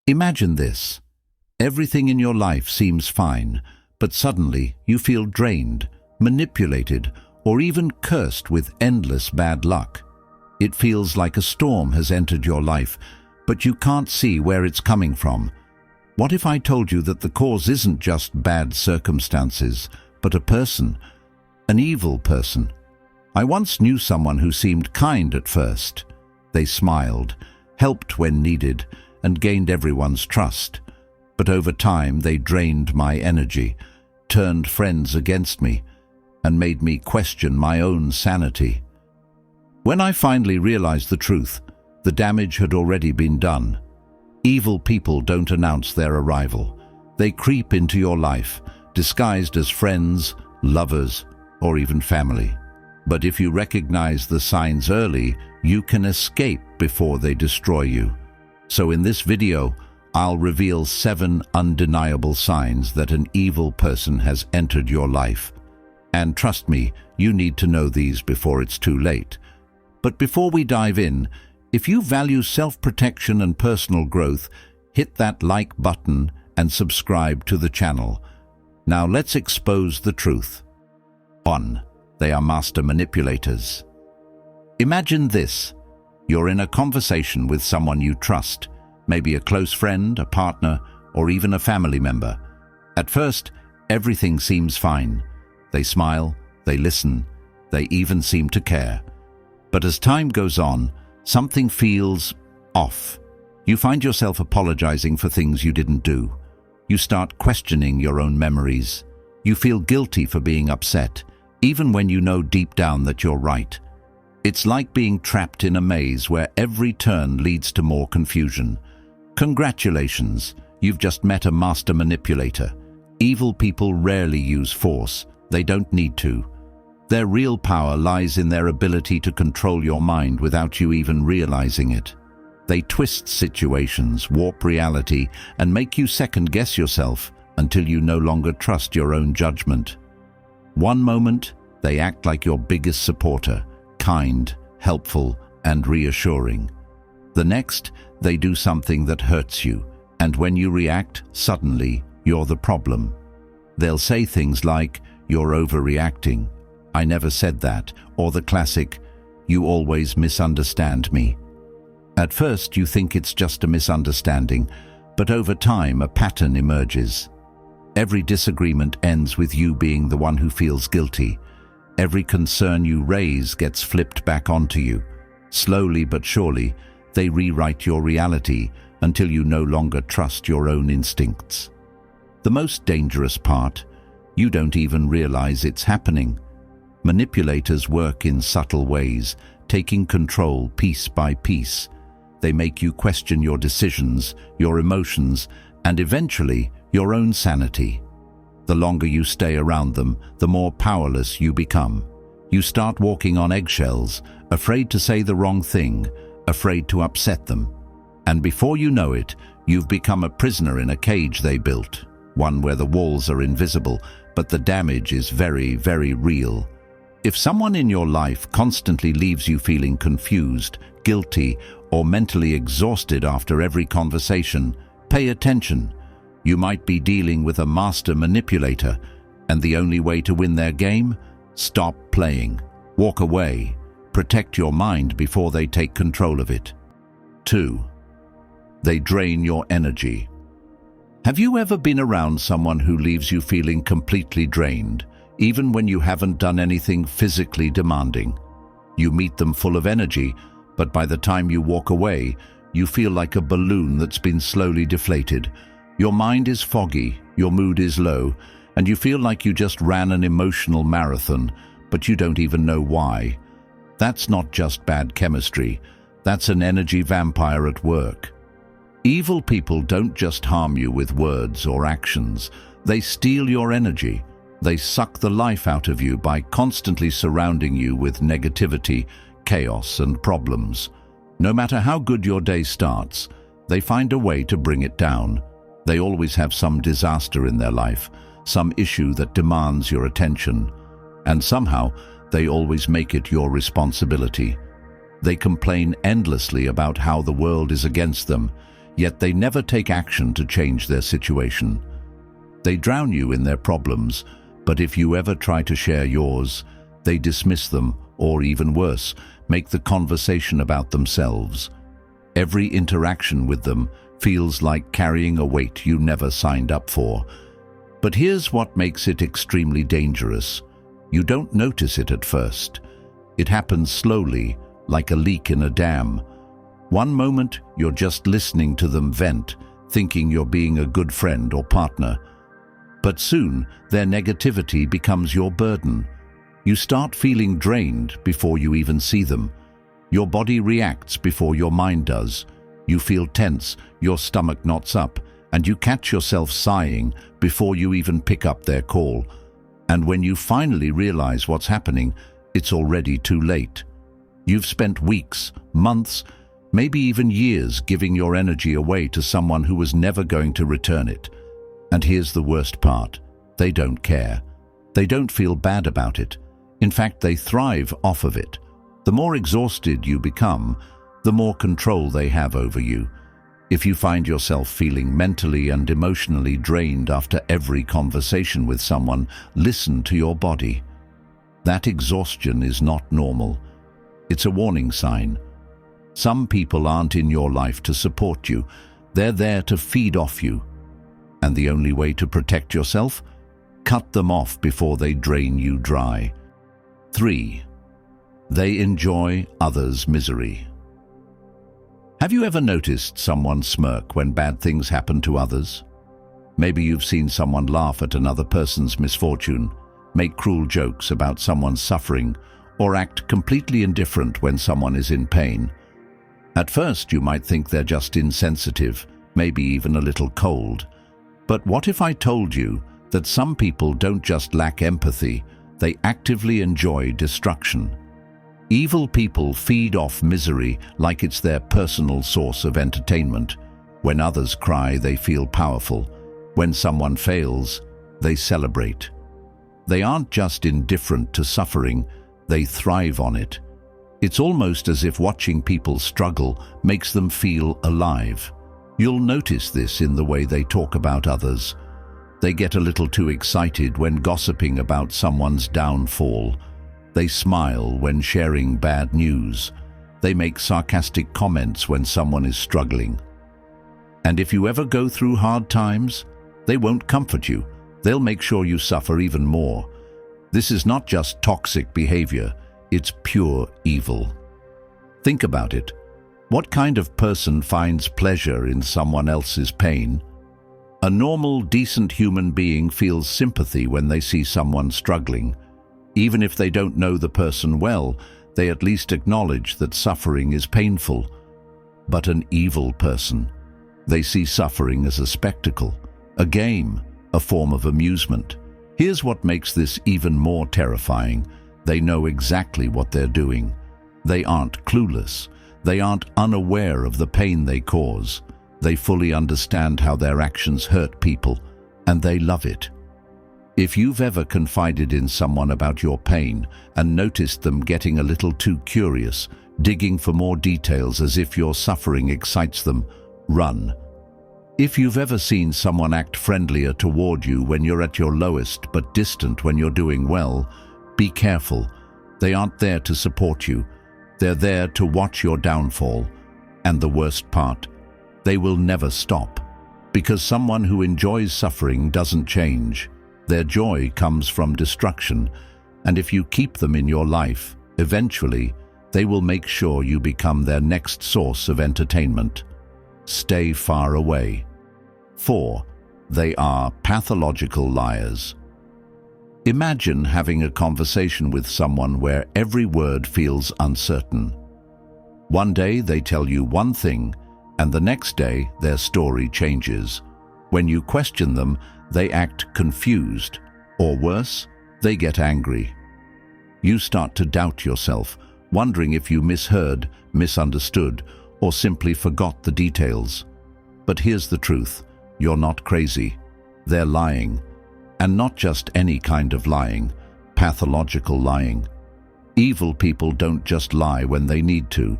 Imagine this. Everything in your life seems fine, but suddenly you feel drained, manipulated, or even cursed with endless bad luck. It feels like a storm has entered your life, but you can't see where it's coming from. What if I told you that the cause isn't just bad circumstances, but a person, an evil person? I once knew someone who seemed kind at first. They smiled, helped when needed, and gained everyone's trust. But over time they drained my energy, turned friends against me, and made me question my own sanity. When I finally realized the truth, the damage had already been done. Evil people don't announce their arrival. They creep into your life, disguised as friends, lovers, or even family. But if you recognize the signs early, you can escape before they destroy you. So in this video, I'll reveal 7 undeniable signs that an evil person has entered your life. And trust me, you need to know these before it's too late. But before we dive in, if you value self-protection and personal growth, hit that like button and subscribe to the channel. Now let's expose the truth. 1. They are master manipulators. Imagine this. You're in a conversation with someone you trust, maybe a close friend, a partner, or even a family member. At first, everything seems fine. They smile, they listen, they even seem to care. But as time goes on, something feels off. You find yourself apologizing for things you didn't do. You start questioning your own memories. You feel guilty for being upset, even when you know deep down that you're right. It's like being trapped in a maze where every turn leads to more confusion. Congratulations, you've just met a master manipulator. Evil people rarely use force. They don't need to. Their real power lies in their ability to control your mind without you even realizing it. They twist situations, warp reality, and make you second-guess yourself until you no longer trust your own judgment. One moment, they act like your biggest supporter, kind, helpful, and reassuring. The next, they do something that hurts you, and when you react, suddenly, you're the problem. They'll say things like, "You're overreacting," "I never said that," or the classic, "You always misunderstand me." At first, you think it's just a misunderstanding, but over time, a pattern emerges. Every disagreement ends with you being the one who feels guilty. Every concern you raise gets flipped back onto you. Slowly but surely, they rewrite your reality until you no longer trust your own instincts. The most dangerous part, you don't even realize it's happening. Manipulators work in subtle ways, taking control piece by piece. They make you question your decisions, your emotions, and eventually your own sanity. The longer you stay around them, the more powerless you become. You start walking on eggshells, afraid to say the wrong thing, afraid to upset them. And before you know it, you've become a prisoner in a cage they built, one where the walls are invisible, but the damage is very, very real. If someone in your life constantly leaves you feeling confused, guilty, or mentally exhausted after every conversation, pay attention. You might be dealing with a master manipulator, and the only way to win their game? Stop playing. Walk away. Protect your mind before they take control of it. 2. They drain your energy. Have you ever been around someone who leaves you feeling completely drained, even when you haven't done anything physically demanding? You meet them full of energy, but by the time you walk away, you feel like a balloon that's been slowly deflated. Your mind is foggy, your mood is low, and you feel like you just ran an emotional marathon, but you don't even know why. That's not just bad chemistry, that's an energy vampire at work. Evil people don't just harm you with words or actions, they steal your energy. They suck the life out of you by constantly surrounding you with negativity, chaos, and problems. No matter how good your day starts, they find a way to bring it down. They always have some disaster in their life, some issue that demands your attention, and somehow they always make it your responsibility. They complain endlessly about how the world is against them, yet they never take action to change their situation. They drown you in their problems, but if you ever try to share yours, they dismiss them, or even worse, make the conversation about themselves. Every interaction with them feels like carrying a weight you never signed up for. But here's what makes it extremely dangerous. You don't notice it at first. It happens slowly, like a leak in a dam. One moment, you're just listening to them vent, thinking you're being a good friend or partner. But soon, their negativity becomes your burden. You start feeling drained before you even see them. Your body reacts before your mind does. You feel tense, your stomach knots up, and you catch yourself sighing before you even pick up their call. And when you finally realize what's happening, it's already too late. You've spent weeks, months, maybe even years giving your energy away to someone who was never going to return it. And here's the worst part. They don't care. They don't feel bad about it. In fact, they thrive off of it. The more exhausted you become, the more control they have over you. If you find yourself feeling mentally and emotionally drained after every conversation with someone, listen to your body. That exhaustion is not normal. It's a warning sign. Some people aren't in your life to support you. They're there to feed off you. And the only way to protect yourself? Cut them off before they drain you dry. 3. They enjoy others' misery. Have you ever noticed someone smirk when bad things happen to others? Maybe you've seen someone laugh at another person's misfortune, make cruel jokes about someone's suffering, or act completely indifferent when someone is in pain. At first, you might think they're just insensitive, maybe even a little cold. But what if I told you that some people don't just lack empathy, they actively enjoy destruction? Evil people feed off misery like it's their personal source of entertainment. When others cry, they feel powerful. When someone fails, they celebrate. They aren't just indifferent to suffering, they thrive on it. It's almost as if watching people struggle makes them feel alive. You'll notice this in the way they talk about others. They get a little too excited when gossiping about someone's downfall. They smile when sharing bad news. They make sarcastic comments when someone is struggling. And if you ever go through hard times, they won't comfort you. They'll make sure you suffer even more. This is not just toxic behavior, it's pure evil. Think about it. What kind of person finds pleasure in someone else's pain? A normal, decent human being feels sympathy when they see someone struggling. Even if they don't know the person well, they at least acknowledge that suffering is painful. But an evil person, they see suffering as a spectacle, a game, a form of amusement. Here's what makes this even more terrifying. They know exactly what they're doing. They aren't clueless. They aren't unaware of the pain they cause. They fully understand how their actions hurt people, and they love it. If you've ever confided in someone about your pain and noticed them getting a little too curious, digging for more details as if your suffering excites them, run. If you've ever seen someone act friendlier toward you when you're at your lowest but distant when you're doing well, be careful. They aren't there to support you. They're there to watch your downfall. And the worst part, they will never stop. Because someone who enjoys suffering doesn't change. Their joy comes from destruction, and if you keep them in your life, eventually, they will make sure you become their next source of entertainment. Stay far away. 4. They are pathological liars. Imagine having a conversation with someone where every word feels uncertain. One day they tell you one thing, and the next day their story changes. When you question them, they act confused, or worse, they get angry. You start to doubt yourself, wondering if you misheard, misunderstood, or simply forgot the details. But here's the truth, you're not crazy. They're lying. And not just any kind of lying, pathological lying. Evil people don't just lie when they need to.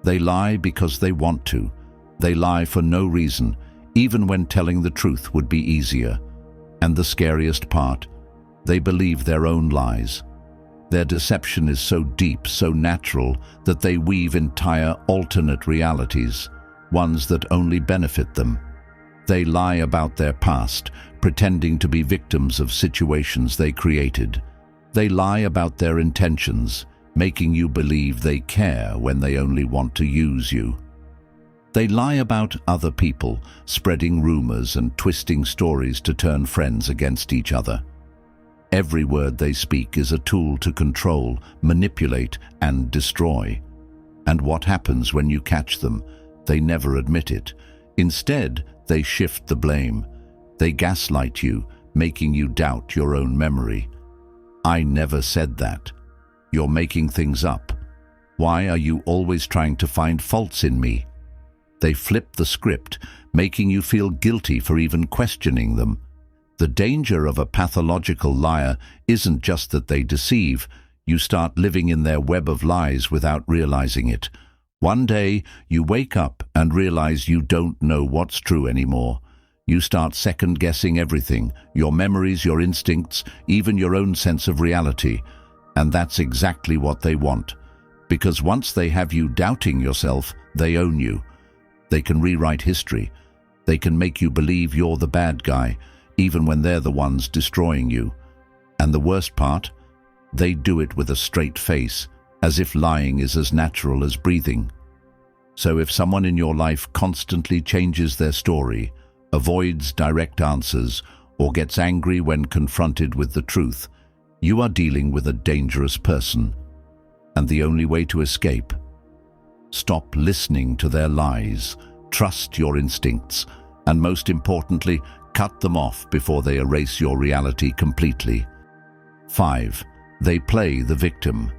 They lie because they want to. They lie for no reason, even when telling the truth would be easier. And the scariest part, they believe their own lies. Their deception is so deep, so natural, that they weave entire alternate realities, ones that only benefit them. They lie about their past, pretending to be victims of situations they created. They lie about their intentions, making you believe they care when they only want to use you. They lie about other people, spreading rumors and twisting stories to turn friends against each other. Every word they speak is a tool to control, manipulate, and destroy. And what happens when you catch them? They never admit it. Instead, they shift the blame. They gaslight you, making you doubt your own memory. "I never said that. You're making things up. Why are you always trying to find faults in me?" They flip the script, making you feel guilty for even questioning them. The danger of a pathological liar isn't just that they deceive. You start living in their web of lies without realizing it. One day, you wake up and realize you don't know what's true anymore. You start second-guessing everything, your memories, your instincts, even your own sense of reality. And that's exactly what they want. Because once they have you doubting yourself, they own you. They can rewrite history. They can make you believe you're the bad guy, even when they're the ones destroying you. And the worst part? They do it with a straight face, as if lying is as natural as breathing. So if someone in your life constantly changes their story, avoids direct answers, or gets angry when confronted with the truth, you are dealing with a dangerous person. And the only way to escape? Stop listening to their lies, trust your instincts, and most importantly, cut them off before they erase your reality completely. 5. They play the victim.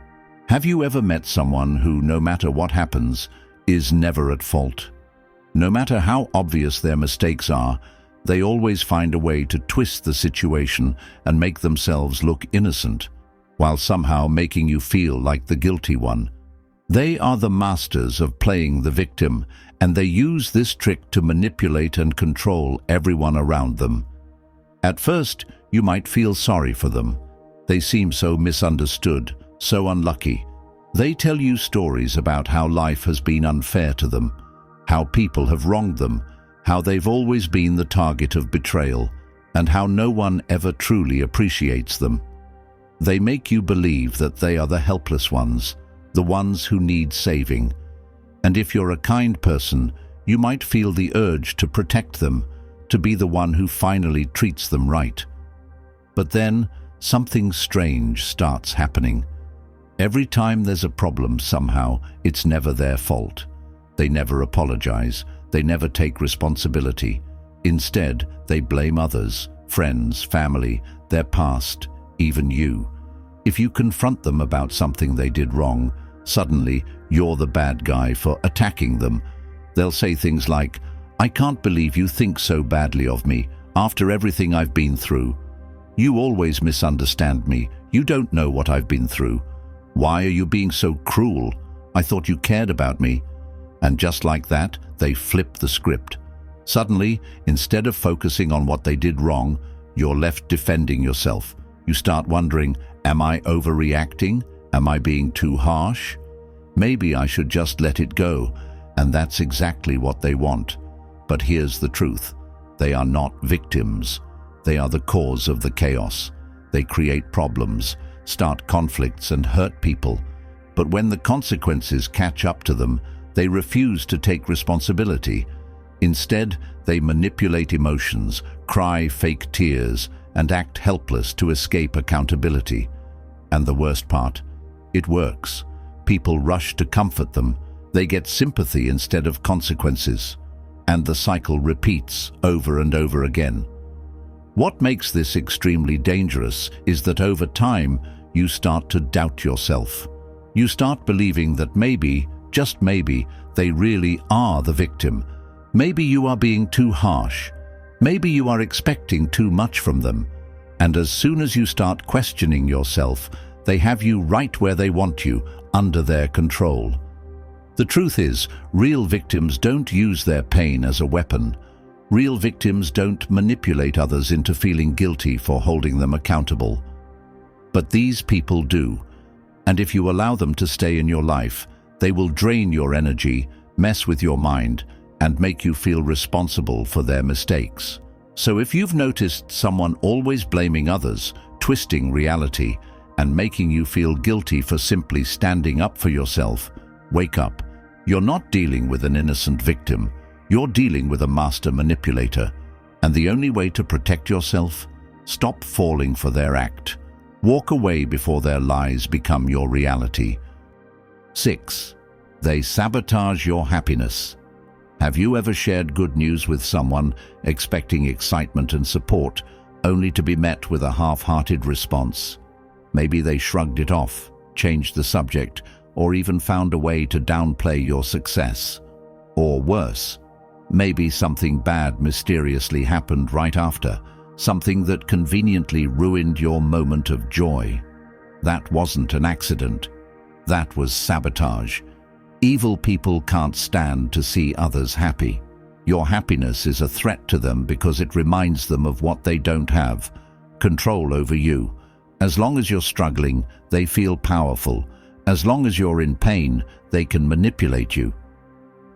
Have you ever met someone who, no matter what happens, is never at fault? No matter how obvious their mistakes are, they always find a way to twist the situation and make themselves look innocent, while somehow making you feel like the guilty one. They are the masters of playing the victim, and they use this trick to manipulate and control everyone around them. At first, you might feel sorry for them. They seem so misunderstood, so unlucky. They tell you stories about how life has been unfair to them, how people have wronged them, how they've always been the target of betrayal, and how no one ever truly appreciates them. They make you believe that they are the helpless ones, the ones who need saving. And if you're a kind person, you might feel the urge to protect them, to be the one who finally treats them right. But then, something strange starts happening. Every time there's a problem somehow, it's never their fault. They never apologize. They never take responsibility. Instead, they blame others, friends, family, their past, even you. If you confront them about something they did wrong, suddenly you're the bad guy for attacking them. They'll say things like, "I can't believe you think so badly of me, after everything I've been through. You always misunderstand me. You don't know what I've been through. Why are you being so cruel? I thought you cared about me." And just like that, they flip the script. Suddenly, instead of focusing on what they did wrong, you're left defending yourself. You start wondering, am I overreacting? Am I being too harsh? Maybe I should just let it go. And that's exactly what they want. But here's the truth. They are not victims. They are the cause of the chaos. They create problems, start conflicts, and hurt people. But when the consequences catch up to them, they refuse to take responsibility. Instead, they manipulate emotions, cry fake tears, and act helpless to escape accountability. And the worst part, it works. People rush to comfort them. They get sympathy instead of consequences. And the cycle repeats over and over again. What makes this extremely dangerous is that over time, you start to doubt yourself. You start believing that maybe, just maybe, they really are the victim. Maybe you are being too harsh. Maybe you are expecting too much from them. And as soon as you start questioning yourself, they have you right where they want you, under their control. The truth is, real victims don't use their pain as a weapon. Real victims don't manipulate others into feeling guilty for holding them accountable. But these people do. And if you allow them to stay in your life, they will drain your energy, mess with your mind, and make you feel responsible for their mistakes. So if you've noticed someone always blaming others, twisting reality, and making you feel guilty for simply standing up for yourself, wake up. You're not dealing with an innocent victim. You're dealing with a master manipulator. And the only way to protect yourself? Stop falling for their act. Walk away before their lies become your reality. 6. They sabotage your happiness. Have you ever shared good news with someone, expecting excitement and support, only to be met with a half-hearted response? Maybe they shrugged it off, changed the subject, or even found a way to downplay your success. Or worse, maybe something bad mysteriously happened right after, something that conveniently ruined your moment of joy. That wasn't an accident. That was sabotage. Evil people can't stand to see others happy. Your happiness is a threat to them because it reminds them of what they don't have: control over you. As long as you're struggling, they feel powerful. As long as you're in pain, they can manipulate you.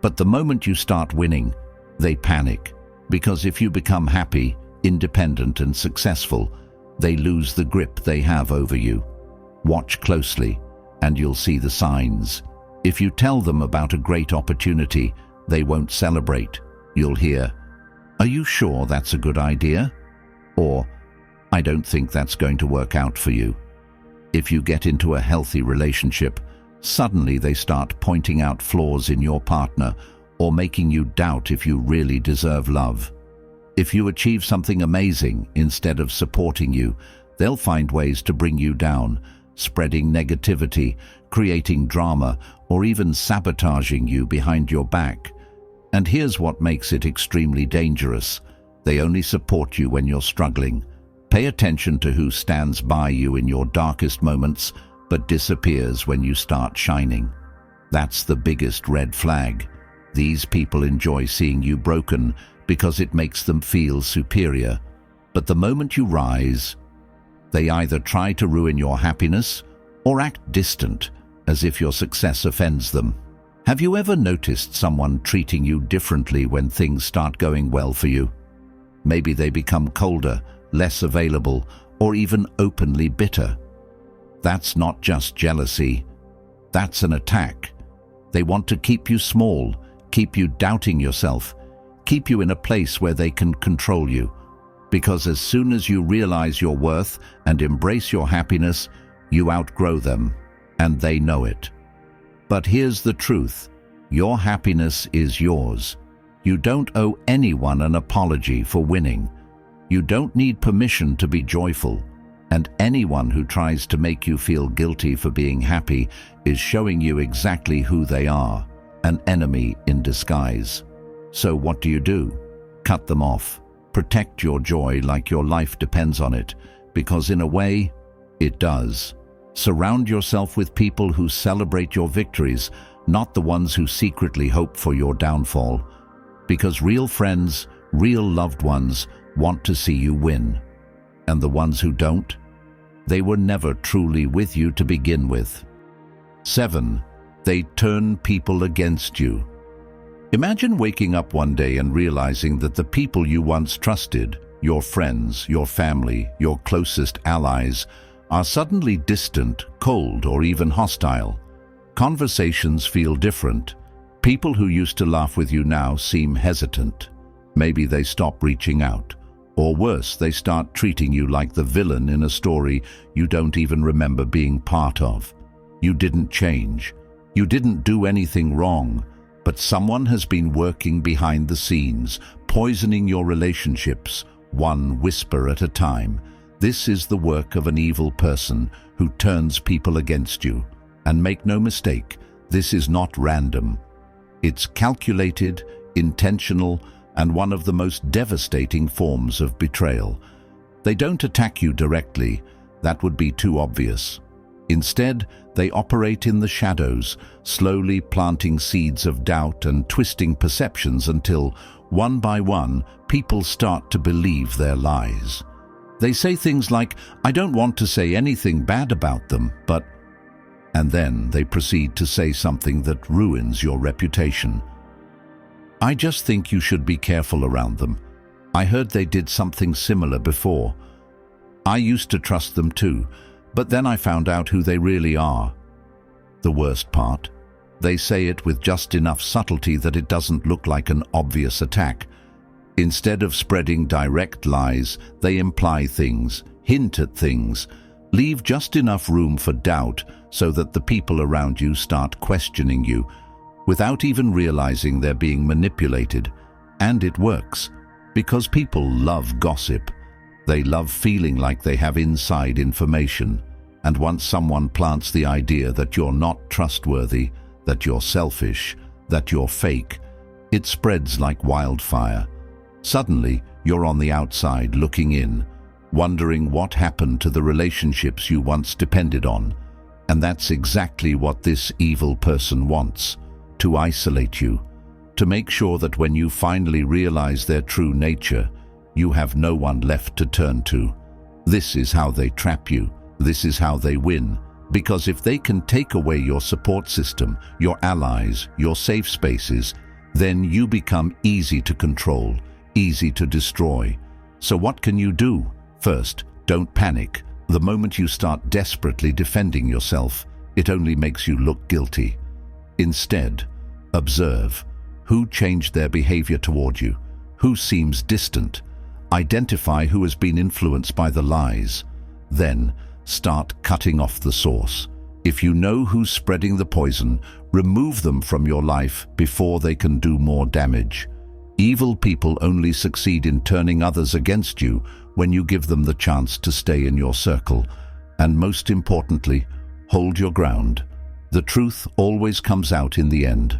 But the moment you start winning, they panic. Because if you become happy, independent and successful, they lose the grip they have over you. Watch closely, and you'll see the signs. If you tell them about a great opportunity, they won't celebrate. You'll hear, "Are you sure that's a good idea?" Or, "I don't think that's going to work out for you." If you get into a healthy relationship, suddenly they start pointing out flaws in your partner or making you doubt if you really deserve love. If you achieve something amazing, instead of supporting you, they'll find ways to bring you down, spreading negativity, creating drama, or even sabotaging you behind your back. And here's what makes it extremely dangerous. They only support you when you're struggling. Pay attention to who stands by you in your darkest moments, but disappears when you start shining. That's the biggest red flag. These people enjoy seeing you broken because it makes them feel superior. But the moment you rise, they either try to ruin your happiness or act distant, as if your success offends them. Have you ever noticed someone treating you differently when things start going well for you? Maybe they become colder, less available, or even openly bitter. That's not just jealousy. That's an attack. They want to keep you small, keep you doubting yourself, keep you in a place where they can control you. Because as soon as you realize your worth and embrace your happiness, you outgrow them, and they know it. But here's the truth. Your happiness is yours. You don't owe anyone an apology for winning. You don't need permission to be joyful. And anyone who tries to make you feel guilty for being happy is showing you exactly who they are, an enemy in disguise. So what do? Cut them off. Protect your joy like your life depends on it, because in a way, it does. Surround yourself with people who celebrate your victories, not the ones who secretly hope for your downfall. Because real friends, real loved ones, want to see you win. And the ones who don't, they were never truly with you to begin with. 7. They turn people against you. Imagine waking up one day and realizing that the people you once trusted, your friends, your family, your closest allies, are suddenly distant, cold, or even hostile. Conversations feel different. People who used to laugh with you now seem hesitant. Maybe they stop reaching out. Or worse, they start treating you like the villain in a story you don't even remember being part of. You didn't change. You didn't do anything wrong. But someone has been working behind the scenes, poisoning your relationships, one whisper at a time. This is the work of an evil person who turns people against you. And make no mistake, this is not random. It's calculated, intentional, and one of the most devastating forms of betrayal. They don't attack you directly. That would be too obvious. Instead, they operate in the shadows, slowly planting seeds of doubt and twisting perceptions until, one by one, people start to believe their lies. They say things like, "I don't want to say anything bad about them, but..." And then they proceed to say something that ruins your reputation. "I just think you should be careful around them. I heard they did something similar before. I used to trust them too, but then I found out who they really are." The worst part? They say it with just enough subtlety that it doesn't look like an obvious attack. Instead of spreading direct lies, they imply things, hint at things, leave just enough room for doubt so that the people around you start questioning you, without even realizing they're being manipulated. And it works, because people love gossip. They love feeling like they have inside information. And once someone plants the idea that you're not trustworthy, that you're selfish, that you're fake, it spreads like wildfire. Suddenly, you're on the outside looking in, wondering what happened to the relationships you once depended on. And that's exactly what this evil person wants, to isolate you, to make sure that when you finally realize their true nature, you have no one left to turn to. This is how they trap you. This is how they win. Because if they can take away your support system, your allies, your safe spaces, then you become easy to control, easy to destroy. So what can you do? First, don't panic. The moment you start desperately defending yourself, it only makes you look guilty. Instead, observe. Who changed their behavior toward you? Who seems distant? Identify who has been influenced by the lies. Then, start cutting off the source. If you know who's spreading the poison, remove them from your life before they can do more damage. Evil people only succeed in turning others against you when you give them the chance to stay in your circle. And most importantly, hold your ground. The truth always comes out in the end.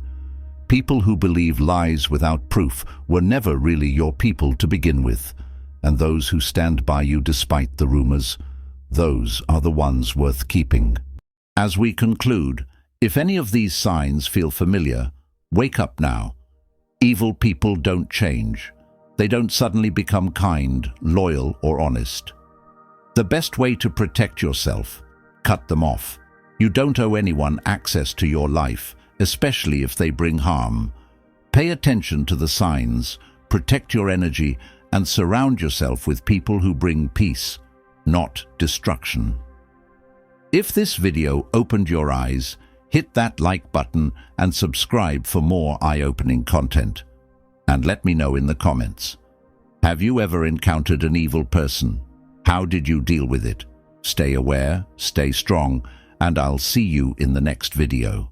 People who believe lies without proof were never really your people to begin with. And those who stand by you despite the rumors, those are the ones worth keeping. As we conclude, if any of these signs feel familiar, wake up now. Evil people don't change. They don't suddenly become kind, loyal, or honest. The best way to protect yourself: cut them off. You don't owe anyone access to your life, especially if they bring harm. Pay attention to the signs, protect your energy, and surround yourself with people who bring peace, not destruction. If this video opened your eyes, hit that like button and subscribe for more eye-opening content. And let me know in the comments. Have you ever encountered an evil person? How did you deal with it? Stay aware, stay strong, and I'll see you in the next video.